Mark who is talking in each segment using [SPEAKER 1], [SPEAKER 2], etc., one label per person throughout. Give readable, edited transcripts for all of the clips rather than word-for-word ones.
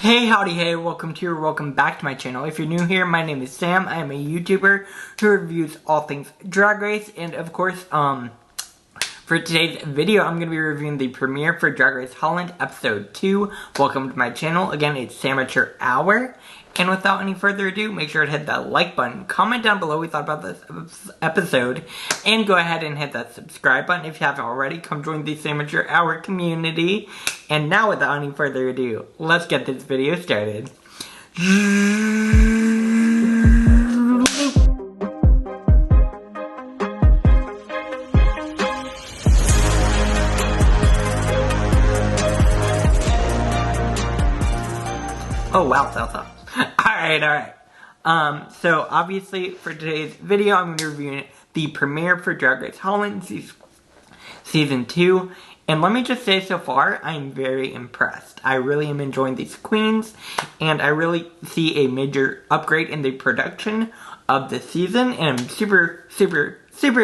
[SPEAKER 1] Hey, howdy, hey, welcome back to my channel. If you're new here, my name is Sam. I am a YouTuber who reviews all things Drag Race, and of course, for today's video, I'm going to be reviewing the premiere for Drag Race Holland Episode 2. Welcome to my channel. Again, it's Samateur Hour. And without any further ado, make sure to hit that like button, comment down below what you thought about this episode, and go ahead and hit that subscribe button if you haven't already. Come join the Samateur Hour community. And now, without any further ado, let's get this video started. Oh wow, that's up. Alright. So obviously for today's video, I'm going to be reviewing the premiere for Drag Race Holland Season 2. And let me just say, so far, I'm very impressed. I really am enjoying these queens, and I really see a major upgrade in the production of the season, and I'm super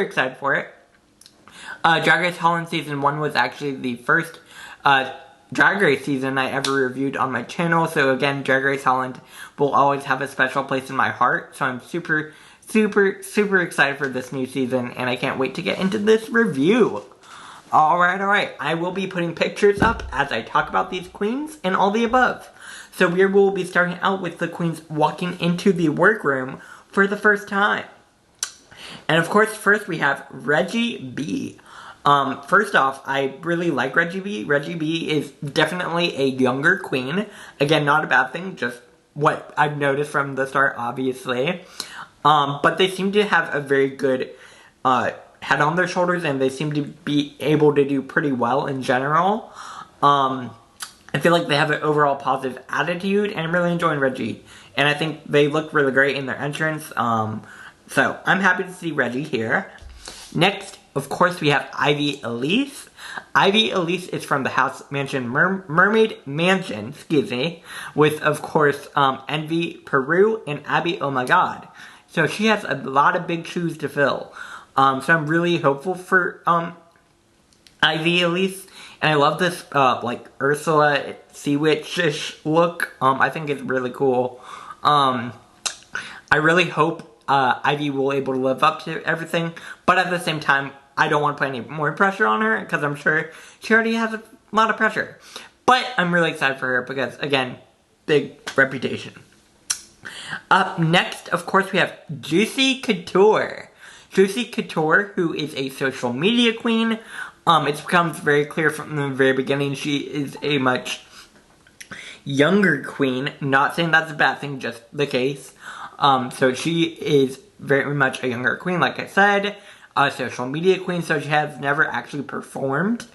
[SPEAKER 1] excited for it. Drag Race Holland Season 1 was actually the first Drag Race season I ever reviewed on my channel, so again, Drag Race Holland will always have a special place in my heart, so I'm super excited for this new season, and I can't wait to get into this review. Alright, I will be putting pictures up as I talk about these queens and all the above. So we will be starting out with the queens walking into the workroom for the first time. And of course, first we have Reggie B. First off, I really like Reggie B. Reggie B is definitely a younger queen. Again, not a bad thing, just what I've noticed from the start, obviously. But they seem to have a very good head on their shoulders, and they seem to be able to do pretty well in general. I feel like they have an overall positive attitude, and I'm really enjoying Reggie. And I think they look really great in their entrance. So I'm happy to see Reggie here. Next, of course, we have Ivy Elise. Ivy Elise is from the House Mansion Mermaid Mansion, with, of course, Envy Peru and Abby Oh My God. So she has a lot of big shoes to fill. So I'm really hopeful for Ivy Elise. And I love this, like, Ursula Sea Witch-ish look. I think it's really cool. I really hope Ivy will be able to live up to everything. But at the same time, I don't want to put any more pressure on her, because I'm sure she already has a lot of pressure. But I'm really excited for her because, again, big reputation. Up next, of course, we have Juicy Couture. Juicy Couture, who is a social media queen. It becomes very clear from the very beginning she is a much younger queen. Not saying that's a bad thing, just the case. So she is very much a younger queen, like I said. A social media queen, so she has never actually performed.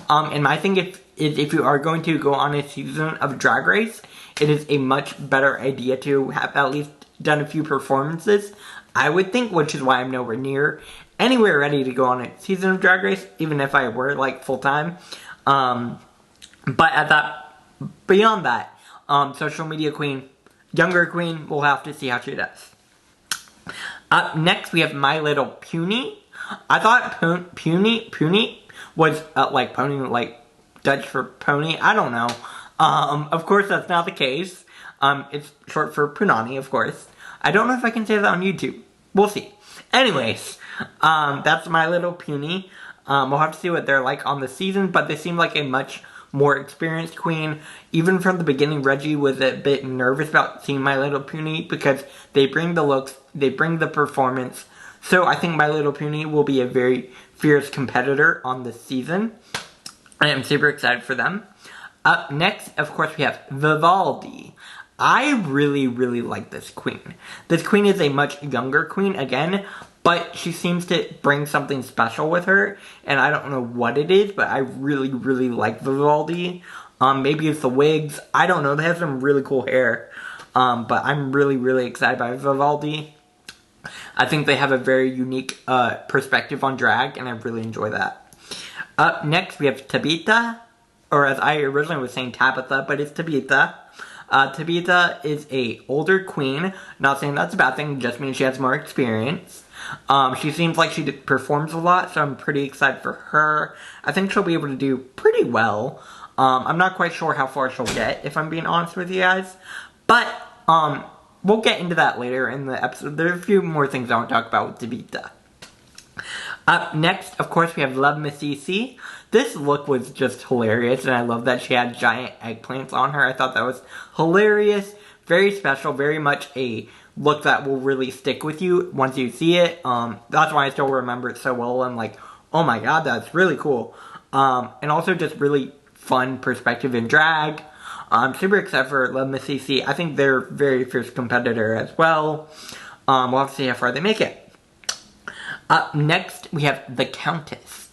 [SPEAKER 1] And my thing is if you are going to go on a season of Drag Race, it is a much better idea to have at least done a few performances, I would think, which is why I'm nowhere near anywhere ready to go on a season of Drag Race, even if I were, like, full-time. But beyond that, social media queen, younger queen, we'll have to see how she does. Up next, we have My Little Puny. I thought puny was, like, pony, like, Dutch for pony. I don't know. Of course, that's not the case. It's short for punani, of course. I don't know if I can say that on YouTube. We'll see. Anyways, that's My Little Puny. We'll have to see what they're like on the season, but they seem like a much more experienced queen. Even from the beginning, Reggie was a bit nervous about seeing My Little Puny because they bring the looks, they bring the performance. So I think My Little Puny will be a very fierce competitor on this season. I am super excited for them. Up next, of course, we have Vivaldi. I really like this queen. This queen is a much younger queen, again, but she seems to bring something special with her, and I don't know what it is, but I really like Vivaldi. Maybe it's the wigs, I don't know, they have some really cool hair, but I'm really excited by Vivaldi. I think they have a very unique perspective on drag, and I really enjoy that. Up next, we have Tabitha, or as I originally was saying Tabitha, but it's Tabitha. Tabitha is a older queen. Not saying that's a bad thing, just means she has more experience. She seems like she performs a lot, so I'm pretty excited for her. I think she'll be able to do pretty well. I'm not quite sure how far she'll get, if I'm being honest with you guys. But, we'll get into that later in the episode. There are a few more things I want to talk about with Tabitha. Up next, of course, we have Love Messici. This look was just hilarious, and I love that she had giant eggplants on her. I thought that was hilarious, very special, very much a look that will really stick with you once you see it. That's why I still remember it so well. I'm like, oh my god, that's really cool. And also just really fun perspective in drag. I'm super excited for Love Messici. I think they're very fierce competitor as well. We'll have to see how far they make it. Up next, we have the Countess.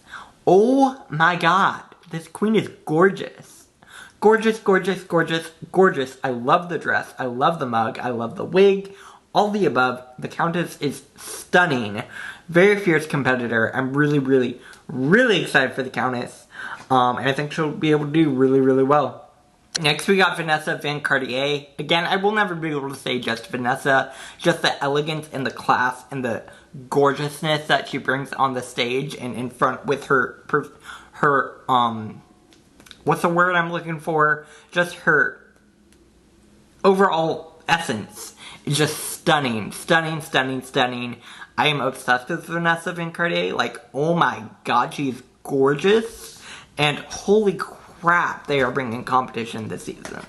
[SPEAKER 1] Oh my god, this queen is gorgeous. Gorgeous, gorgeous, gorgeous, gorgeous. I love the dress, I love the mug, I love the wig. All the above, the Countess is stunning. Very fierce competitor. I'm really, really, really excited for the Countess. And I think she'll be able to do really, really well. Next we got Vanessa Van Gogh. Again, I will never be able to say just Vanessa. Just the elegance and the class and the gorgeousness that she brings on the stage and in front with her what's the word I'm looking for? Just her overall essence. It's just stunning, stunning, stunning, stunning. I am obsessed with Vanessa Van Gogh. Like, oh my god, she's gorgeous. And holy crap, they are bringing competition this season.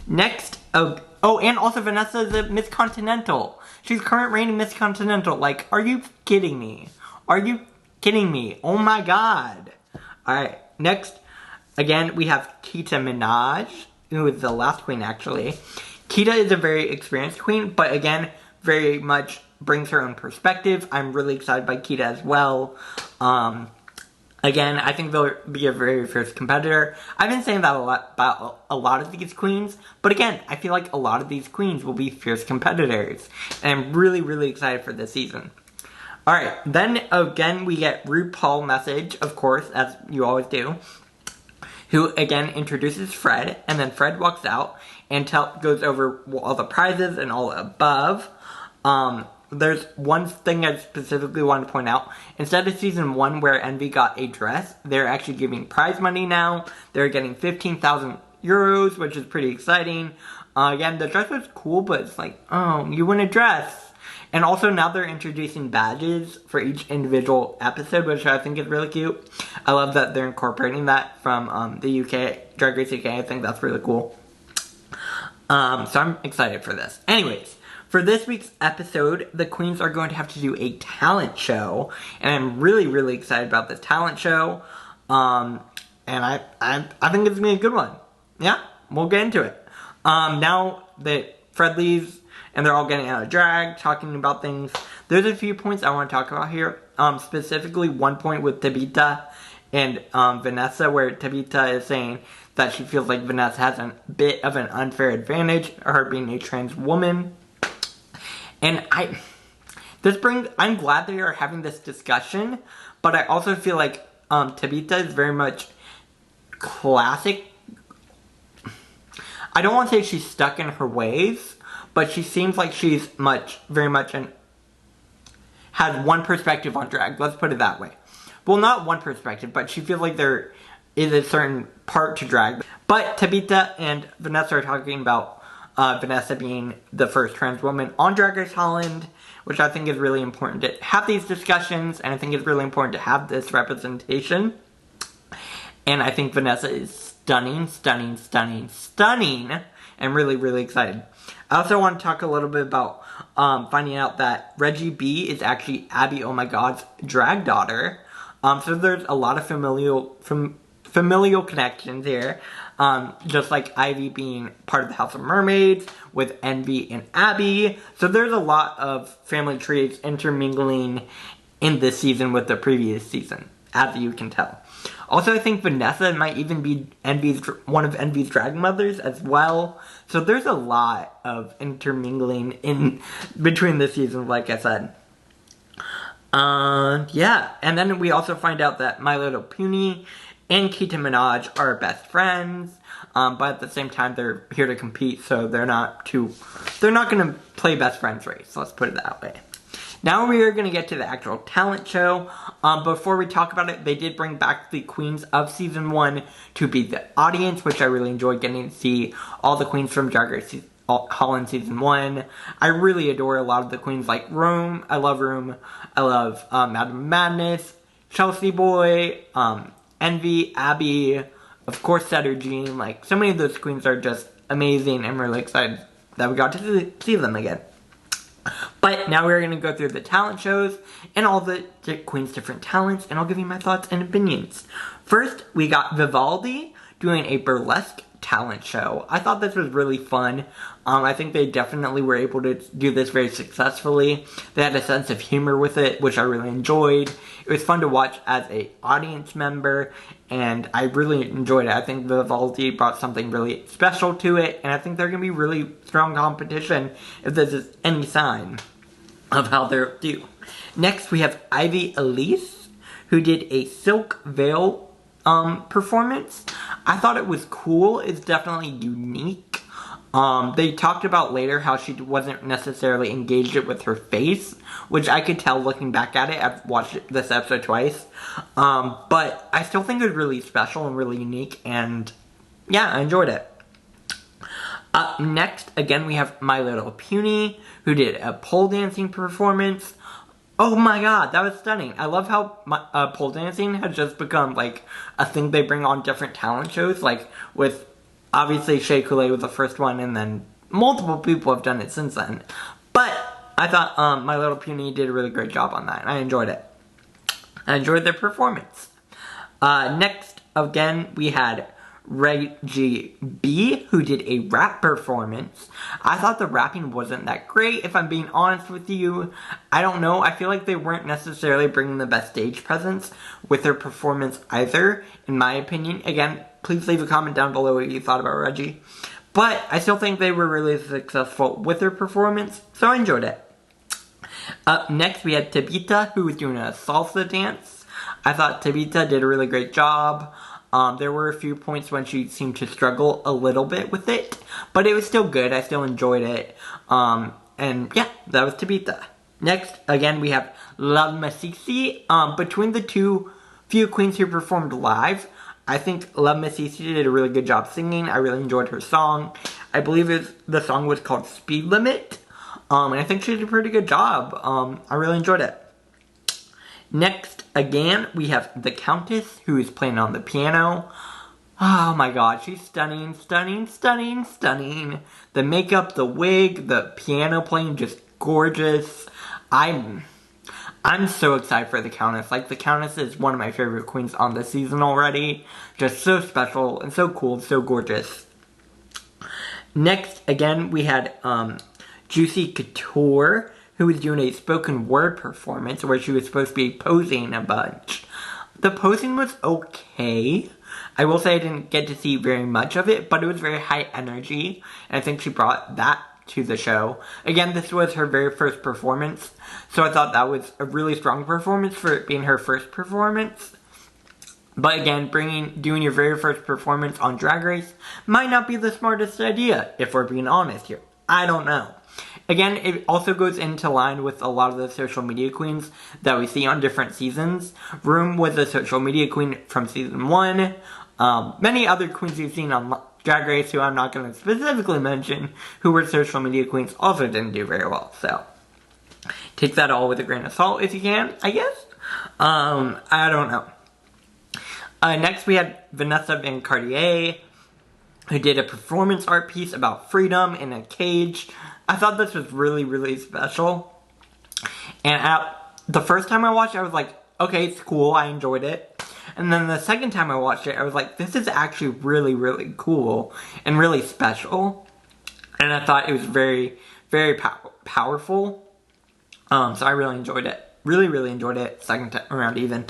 [SPEAKER 1] Next, and also Vanessa is a Miss Continental. She's current reigning Miss Continental. Like, are you kidding me? Are you kidding me? Oh my god. Alright, next, again, we have Minaj, who is the last queen, actually. Kita is a very experienced queen, but again, very much brings her own perspective. I'm really excited by Kita as well. Again, I think they'll be a very fierce competitor. I've been saying that a lot about a lot of these queens, but again, I feel like a lot of these queens will be fierce competitors. And I'm really, really excited for this season. Alright, then again, we get RuPaul Message, of course, as you always do, who again introduces Fred, and then Fred walks out and goes over all the prizes and all above. There's one thing I specifically want to point out. Instead of season 1 where Envy got a dress, they're actually giving prize money now. They're getting 15,000 euros, which is pretty exciting. Again, the dress was cool, but it's like, oh, you win a dress. And also now they're introducing badges for each individual episode, which I think is really cute. I love that they're incorporating that from the UK, Drag Race UK. I think that's really cool. So I'm excited for this. Anyways. For this week's episode, the queens are going to have to do a talent show, and I'm really, really excited about this talent show. And I think it's gonna be a good one. Yeah, we'll get into it. Now that Fred leaves and they're all getting out of drag, talking about things, there's a few points I want to talk about here. Specifically, one point with Tabitha and Vanessa, where Tabitha is saying that she feels like Vanessa has a bit of an unfair advantage, her being a trans woman. And I'm glad they are having this discussion, but I also feel like Tabitha is very much classic. I don't want to say she's stuck in her ways, but she seems like she's very much has one perspective on drag. Let's put it that way. Well, not one perspective, but she feels like there is a certain part to drag. But Tabitha and Vanessa are talking about Vanessa being the first trans woman on Drag Race Holland, which I think is really important to have these discussions, and I think it's really important to have this representation. And I think Vanessa is stunning, stunning, stunning, stunning, and really, really excited. I also want to talk a little bit about finding out that Reggie B is actually Abby Oh My God's drag daughter. So there's a lot of familial connections here. Just like Ivy being part of the House of Mermaids with Envy and Abby. So there's a lot of family trees intermingling in this season with the previous season, as you can tell. Also, I think Vanessa might even be one of Envy's drag mothers as well. So there's a lot of intermingling in between the seasons, like I said. Yeah, and then we also find out that My Little Pony and Kita Minaj are best friends, but at the same time they're here to compete, so they're not gonna play best friends race, let's put it that way. Now we are going to get to the actual talent show. Before we talk about it, they did bring back the queens of season 1 to be the audience, which I really enjoyed getting to see all the queens from Drag Race Holland season 1. I really adore a lot of the queens, like Rome. I love Rome. I love Madam Madness, Chelsea Boy, Envy, Abby, of course Setter Jean. Like, so many of those queens are just amazing, and I'm really excited that we got to see them again. But now we're going to go through the talent shows and all the queens' different talents, and I'll give you my thoughts and opinions. First, we got Vivaldi doing a burlesque talent show. I thought this was really fun. I think they definitely were able to do this very successfully. They had a sense of humor with it, which I really enjoyed. It was fun to watch as an audience member, and I really enjoyed it. I think Vivaldi brought something really special to it, and I think they're going to be really strong competition if this is any sign of how they'll do. Next, we have Elise, who did a silk veil performance. I thought it was cool. It's definitely unique. They talked about later how she wasn't necessarily engaged with her face, which I could tell looking back at it. I've watched this episode twice. But I still think it was really special and really unique, and yeah, I enjoyed it. Up next, again, we have My Little Puny, who did a pole dancing performance. Oh my god, that was stunning. I love how pole dancing has just become, like, a thing they bring on different talent shows. Like, with, obviously, Shea Coulee was the first one, and then multiple people have done it since then. But I thought My Little Puny did a really great job on that, and I enjoyed it. I enjoyed their performance. Next, again, we had Reggie B, who did a rap performance. I thought the rapping wasn't that great, if I'm being honest with you. I don't know, I feel like they weren't necessarily bringing the best stage presence with their performance either, in my opinion. Again, please leave a comment down below what you thought about Reggie. But I still think they were really successful with their performance, so I enjoyed it. Up next, we had Tabitha, who was doing a salsa dance. I thought Tabitha did a really great job. There were a few points when she seemed to struggle a little bit with it, but it was still good. I still enjoyed it. And yeah, that was Tabitha. Next, again, we have Messici. Between the few queens who performed live, I think Messici did a really good job singing. I really enjoyed her song. I believe the song was called Speed Limit. And I think she did a pretty good job. I really enjoyed it. Next, again, we have the Countess, who is playing on the piano. Oh my god, she's stunning, stunning, stunning, stunning. The makeup, the wig, the piano playing, just gorgeous. I'm so excited for the Countess. Like, the Countess is one of my favorite queens on this season already. Just so special and so cool, so gorgeous. Next, again, we had Juicy Couture, who was doing a spoken word performance where she was supposed to be posing a bunch. The posing was okay. I will say I didn't get to see very much of it, but it was very high energy, and I think she brought that to the show. Again, this was her very first performance, so I thought that was a really strong performance for it being her first performance. But again, doing your very first performance on Drag Race might not be the smartest idea, if we're being honest here. I don't know. Again, it also goes into line with a lot of the social media queens that we see on different seasons. Room was a social media queen from season 1. Many other queens you've seen on Drag Race, who I'm not going to specifically mention, who were social media queens, also didn't do very well. So, take that all with a grain of salt if you can, I guess. I don't know. Next, we had Vanessa Van Gogh, who did a performance art piece about freedom in a cage. I thought this was really, really special. And the first time I watched it, I was like, okay, it's cool, I enjoyed it. And then the second time I watched it, I was like, this is actually really, really cool and really special. And I thought it was very, very powerful. So I really enjoyed it. Really, really enjoyed it, second time around even.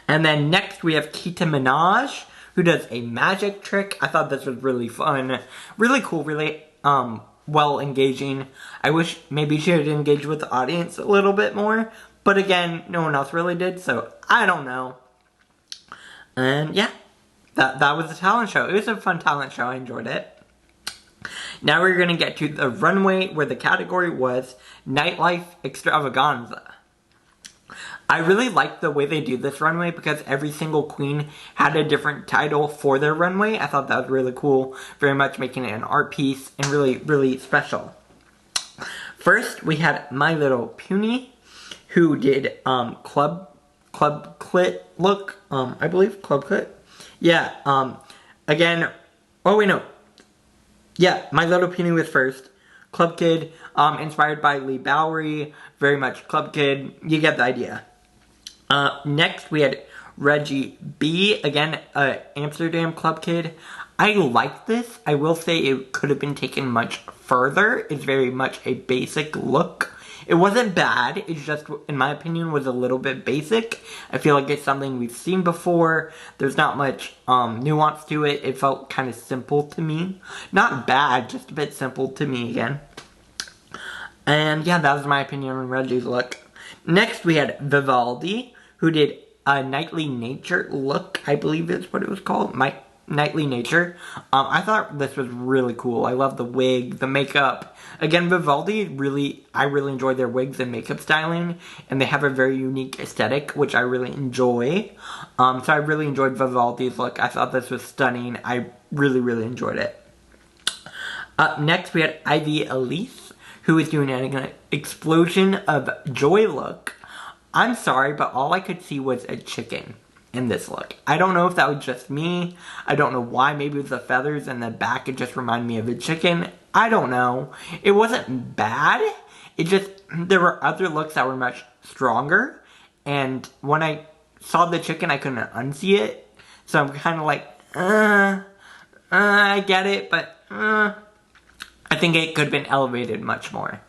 [SPEAKER 1] And then next we have Minaj, who does a magic trick. I thought this was really fun. Really cool, really well engaging. I wish maybe she had engaged with the audience a little bit more, but again, no one else really did, so I don't know. And yeah, that was the talent show. It was a fun talent show. I enjoyed it. Now we're gonna get to the runway, where the category was Nightlife Extravaganza. I really liked the way they do this runway because every single queen had a different title for their runway. I thought that was really cool, very much making it an art piece and really, really special. First, we had My Little Puny, who did Club Clit look, I believe, Club Clit. Yeah, again, oh wait, no. Yeah, My Little Puny was first. Club Kid, inspired by Lee Bowery, very much Club Kid, you get the idea. Next we had Reggie B, again, Amsterdam Club Kid. I like this. I will say it could have been taken much further. It's very much a basic look. It wasn't bad, it's just, in my opinion, was a little bit basic. I feel like it's something we've seen before. There's not much nuance to it. It felt kind of simple to me. Not bad, just a bit simple to me again. And yeah, that was my opinion on Reggie's look. Next we had Vivaldi, who did a Nightly Nature look, I believe is what it was called. Nightly Nature. I thought this was really cool. I love the wig, the makeup. Again, Vivaldi, I really enjoy their wigs and makeup styling, and they have a very unique aesthetic, which I really enjoy. So I really enjoyed Vivaldi's look. I thought this was stunning. I really, really enjoyed it. Up next, we had Elise, who is doing an explosion of joy look. I'm sorry, but all I could see was a chicken in this look. I don't know if that was just me. I don't know why. Maybe it was the feathers and the back. It just reminded me of a chicken. I don't know. It wasn't bad. It just, there were other looks that were much stronger. And when I saw the chicken, I couldn't unsee it. So I'm kind of like, I get it, but I think it could have been elevated much more.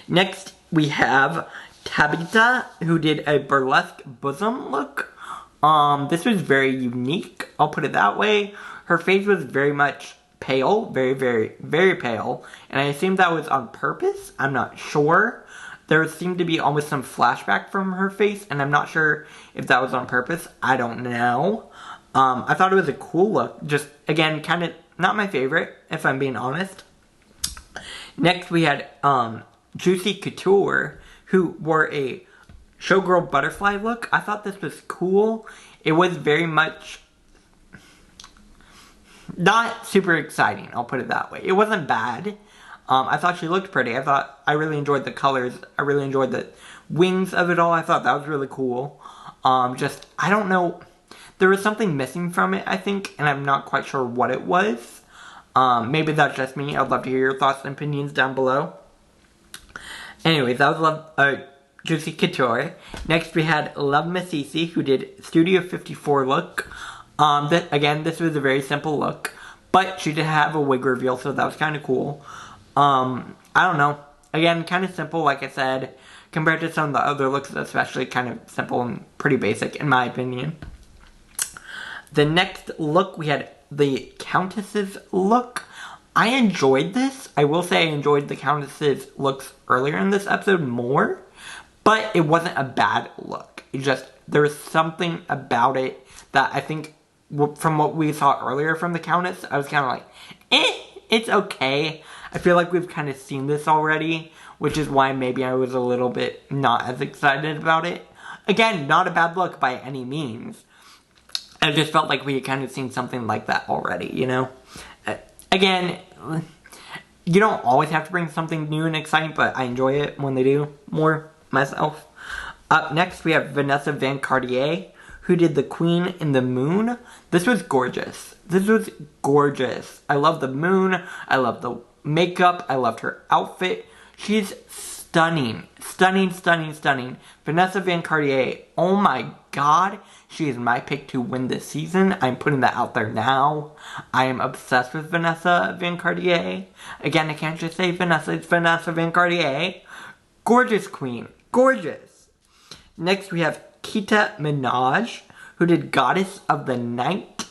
[SPEAKER 1] Next, we have Tabitha, who did a burlesque bosom look. This was very unique, I'll put it that way. Her face was very much pale, very, very, very pale, and I assume that was on purpose. I'm not sure. There seemed to be almost some flashback from her face, and I'm not sure if that was on purpose. I don't know. I thought it was a cool look, just, again, kind of not my favorite, if I'm being honest. Next, we had Juicy Couture, who wore a showgirl butterfly look. I thought this was cool. It was very much not super exciting, I'll put it that way. It wasn't bad. I thought she looked pretty. I really enjoyed the colors. I really enjoyed the wings of it all. I thought that was really cool. Just, I don't know. There was something missing from it, I think, and I'm not quite sure what it was. Maybe that's just me. I'd love to hear your thoughts and opinions down below. Anyways, that was Juicy Couture. Next, we had Love Messici, who did Studio 54 look. Again, this was a very simple look, but she did have a wig reveal, so that was kind of cool. I don't know. Again, kind of simple, like I said, compared to some of the other looks, especially kind of simple and pretty basic, in my opinion. The next look, we had the Countess's look. I enjoyed this. I will say I enjoyed the Countess's looks earlier in this episode more, but it wasn't a bad look. It just, there was something about it that I think, from what we saw earlier from the Countess, I was kind of like, it's okay. I feel like we've kind of seen this already, which is why maybe I was a little bit not as excited about it. Again, not a bad look by any means. I just felt like we had kind of seen something like that already, you know? Again, you don't always have to bring something new and exciting, but I enjoy it when they do more myself. Up next, we have Vanessa Van Gogh, who did the Queen in the Moon. This was gorgeous. This was gorgeous. I love the moon. I love the makeup. I loved her outfit. She's stunning. Stunning, stunning, stunning. Vanessa Van Gogh, oh my god. She is my pick to win this season. I'm putting that out there now. I am obsessed with Vanessa Van Gogh. Again, I can't just say Vanessa. It's Vanessa Van Gogh. Gorgeous queen. Gorgeous. Next, we have Minaj, who did Goddess of the Night.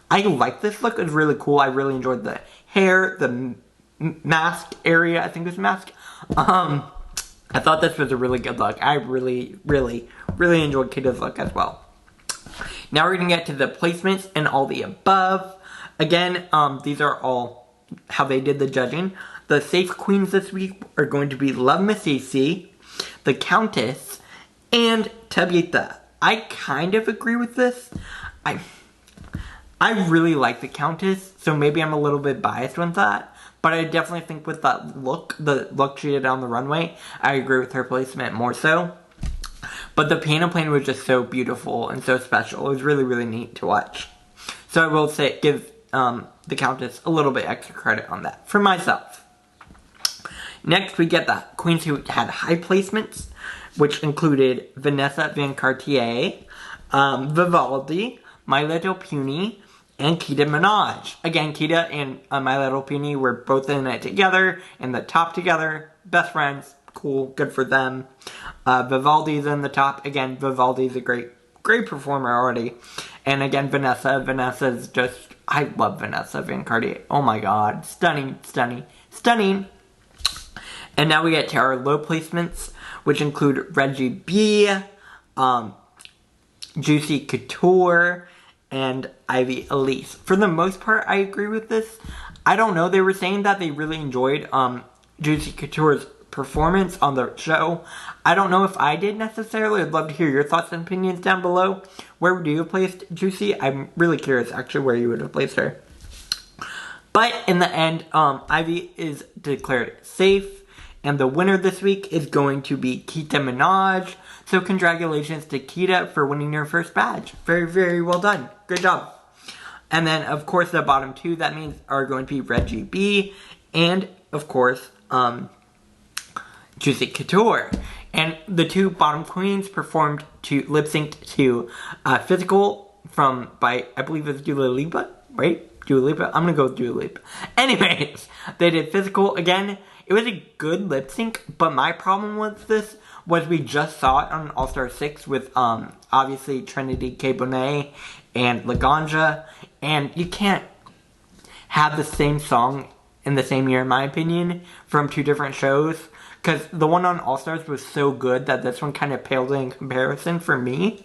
[SPEAKER 1] I like this look. It's really cool. I really enjoyed the hair, the mask area. I think it was mask. I thought this was a really good look. I really, really, really enjoyed Kita's look as well. Now we're going to get to the placements and all the above. Again, these are all how they did the judging. The safe queens this week are going to be Love Messici, the Countess, and Tabitha. I kind of agree with this. I really like the Countess, so maybe I'm a little bit biased with that. But I definitely think with that look, the look she did on the runway, I agree with her placement more so. But the piano playing was just so beautiful and so special. It was really, really neat to watch. So I will say, give the Countess a little bit extra credit on that for myself. Next, we get the queens who had high placements, which included Vanessa Van Gogh, Vivaldi, My Little Pony, and Minaj. Again, Kita and My Little Pony were both in it together, in the top together, best friends, cool, good for them. Vivaldi's in the top. Again, Vivaldi's a great performer already. And again, Vanessa's just, I love Vanessa Van Gogh. Oh my god, stunning, stunning, stunning. And now we get to our low placements, which include Reggie B, Juicy Couture, and Elise. For the most part, I agree with this. I don't know, they were saying that they really enjoyed Juicy Couture's performance on the show. I don't know if I did necessarily. I'd love to hear your thoughts and opinions down below. Where would you have placed Juicy? I'm really curious actually where you would have placed her. But in the end, Ivy is declared safe. And the winner this week is going to be Minaj. So congratulations to Kita for winning your first badge. Very, very well done. Good job. And then, of course, the bottom two, that means, are going to be Reggie B. And, of course, Juicy Couture. And the two bottom queens performed to lip-synced to Physical by, I believe it's Dua Lipa, right? Dua Lipa? I'm gonna go with Dua Lipa. Anyways, they did Physical again. It was a good lip sync, but my problem with this was we just saw it on All-Star 6 with, obviously, Trinity K. Bonet and Laganja, and you can't have the same song in the same year, in my opinion, from two different shows, because the one on All-Stars was so good that this one kind of paled in comparison for me.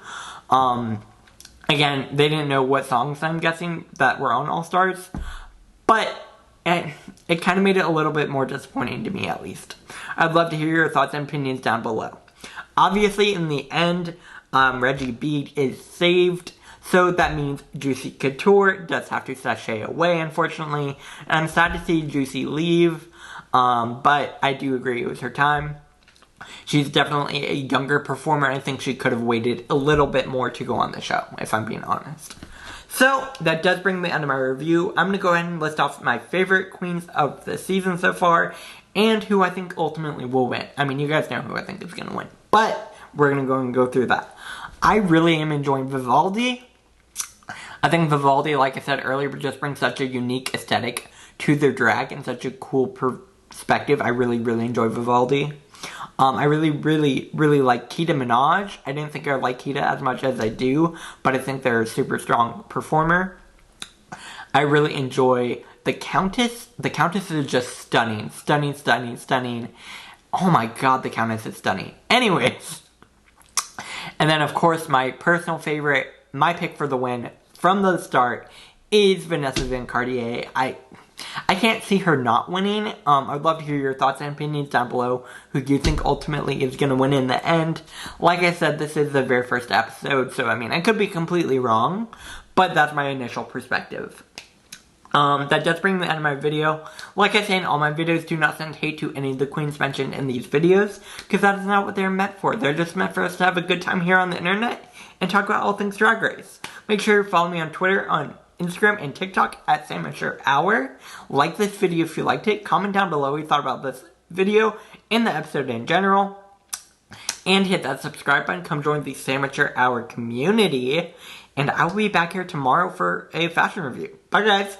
[SPEAKER 1] Again, they didn't know what songs, I'm guessing, that were on All-Stars, but it kind of made it a little bit more disappointing to me, at least. I'd love to hear your thoughts and opinions down below. Obviously, in the end, Reggie B is saved, so that means Juicy Couture does have to sashay away, unfortunately. And I'm sad to see Juicy leave, but I do agree it was her time. She's definitely a younger performer. I think she could have waited a little bit more to go on the show, if I'm being honest. So, that does bring me to the end of my review. I'm going to go ahead and list off my favorite queens of the season so far, and who I think ultimately will win. I mean, you guys know who I think is going to win, but we're going to go and go through that. I really am enjoying Vivaldi. I think Vivaldi, like I said earlier, just brings such a unique aesthetic to their drag and such a cool perspective. I really, really enjoy Vivaldi. I really, really, really like Minaj. I didn't think I would like Kita as much as I do, but I think they're a super strong performer. I really enjoy the Countess. The Countess is just stunning. Stunning, stunning, stunning. Oh my god, the Countess is stunning. Anyways. And then, of course, my personal favorite, my pick for the win from the start is Vanessa Van Gogh. I can't see her not winning. I'd love to hear your thoughts and opinions down below. Who do you think ultimately is going to win in the end? Like I said, this is the very first episode, so I mean, I could be completely wrong, but that's my initial perspective. That does bring me to the end of my video. Like I say in all my videos, do not send hate to any of the queens mentioned in these videos, because that is not what they're meant for. They're just meant for us to have a good time here on the internet and talk about all things Drag Race. Make sure to follow me on Twitter, on Instagram, and TikTok at SamAssureHour. Like this video if you liked it. Comment down below what you thought about this video and the episode in general. And hit that subscribe button. Come join the SamAssureHour community. And I will be back here tomorrow for a fashion review. Bye, guys.